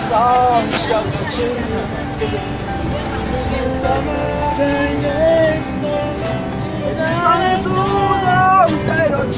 上相知，是我们的眼泪，在上诉中太多情。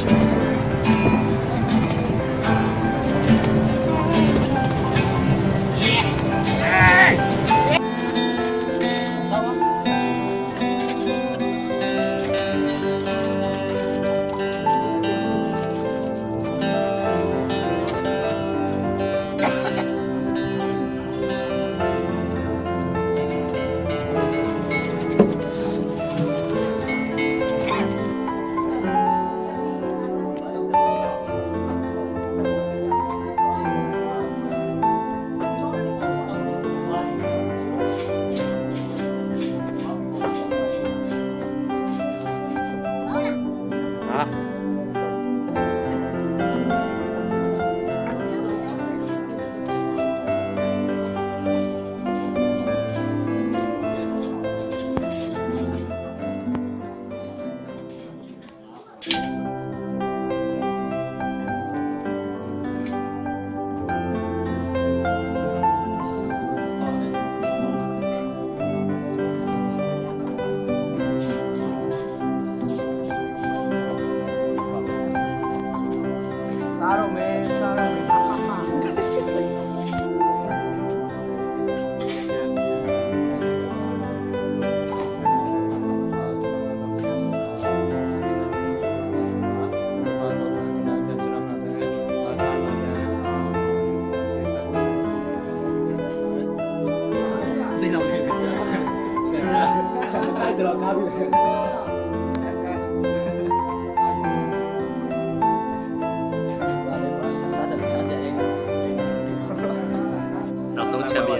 နောက်ဆုံးချန်ပီ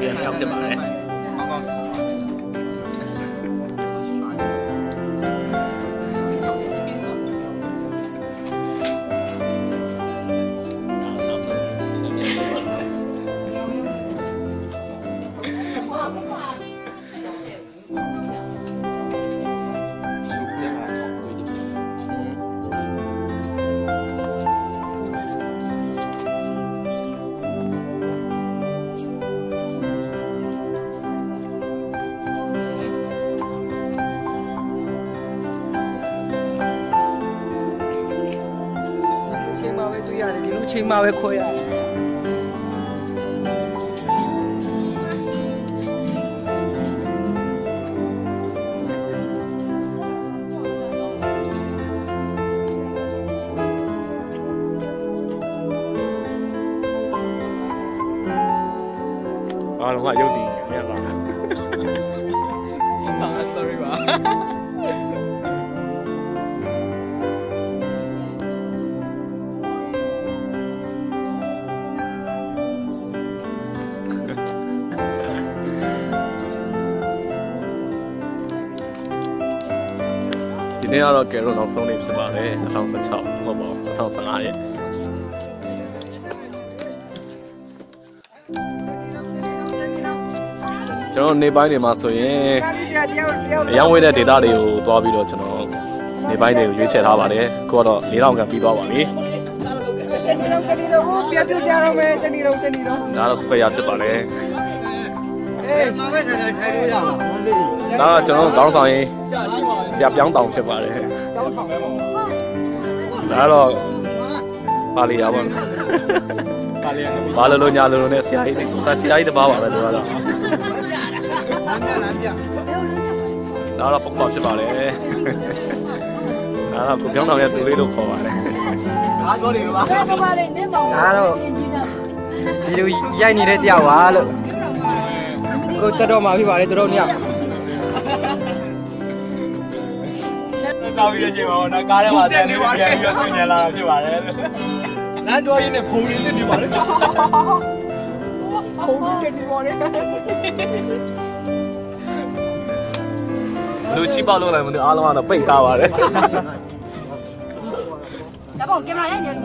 ယံတစ်ယောက်ဖြစ်ပါတယ်ဒီလိုချိန်မှပဲခွဲရတယ်အားလုံးကရုပ်တည်နေရပါလား sorry ပါဒီနေ့ကတော့ကဲတော့နောက်ဆုံးနေ့ဖြစ်ပါတယ်2016ဟုတ်ပါဘူး2015ရဲ့ကျွန်တော်နေပိုင်းတွေမှာဆိုရင်အရောင်းဝေးတဲ့ data တွေကိုတွားပြီးတော့ကျွန်တော်နေပိုင်းတွေကိုရွေးချယ်ထားပါတယ်အခုကတော့4000ခန့်ပြီးသွားပါပြီပြန်ပြကြတော့မယ်တဏီတော့ဒါတော့ square ဖြစ်ပါတယ်မပဲထိုင်လို့ရမှာဒါကကျွန်တော်ကောင်းဆောင်ရင်ဆရာပြောင်းတောင်ဖြစ်ပါတယ်ဒါတော့ပါလီရပါမယ်ဘာလို့ညာလို့နဲ့ဆရာကြီးတပါးပါပဲတို့ကတော့လမ်းပြဒါတော့ပုတ်ပေါက်ဖြစ်ပါတယ်ဒါတော့ကိုပြောင်းတော်ရဲ့သူလေးလို့ခေါ်ပါတယ်ဒါတော့လေပါဒါတော့ဒီလိုရိုက်နေတဲ့တရားပါလို့ကိုတက်တော့မှာဖြစ်ပါတယ်တို့ညကားပြီးရချိန်မှာတော့ကားထဲမှာတန်နေပြန်ပြီးတော့ဆင်ញလာတာဖြစ်ပါတယ်လမ်းတော်ရင်းနဲ့ဖုန်ရင်းနဲ့နေပါလေဖုန်ရင်းနဲ့နေပါလေလူချိပေါက်လုံးလည်းမသိအားလုံးကတော့ပိတ်ထားပါတယ်ဒါပေါ့ကင်မရာရိုက်နေတယ်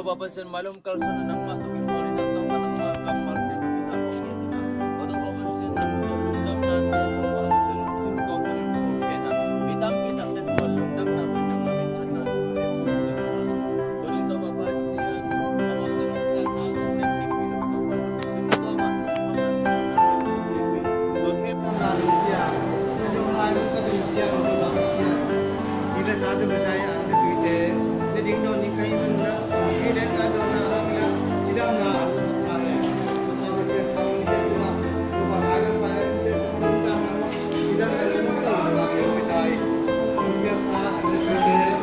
Bapak sen malum kalau sudah nama tu kita boleh datang pada nama kamar dia kita boleh. Kalau Bapak sen sebelum dam nanti Bapak belum sen kau boleh kena. Kita sen sebelum dam nanti nama rencana sukses. Kalau itu Bapak sen Bapak tengok kan aku tengok video Bapak sen tu mah. Okey. Rupiah, sejumlah rupiah untuk manusia. Tidak satu saya ada duit. Jadi kalau nikah itu nak, tidak ada orang yang tidak nak. Kita mesti tahu dia cuma bahagian pada kita sementara tidak ada orang yang kita biasa ada duit.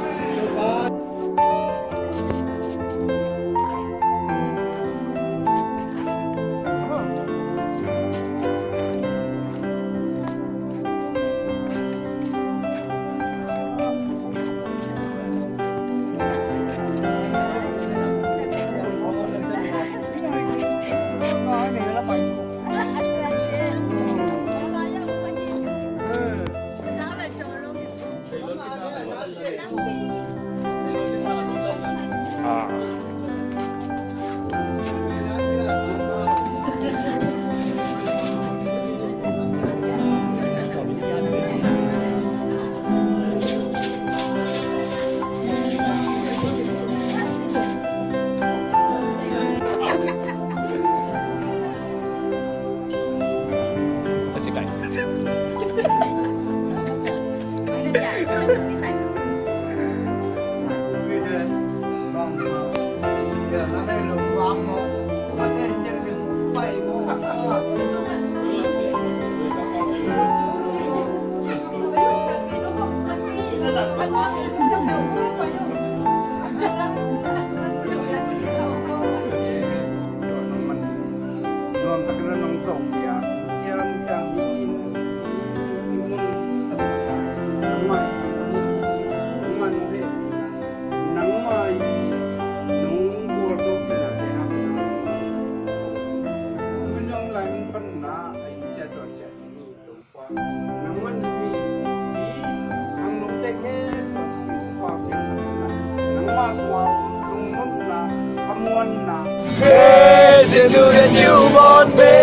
Hey, into the newborn baby.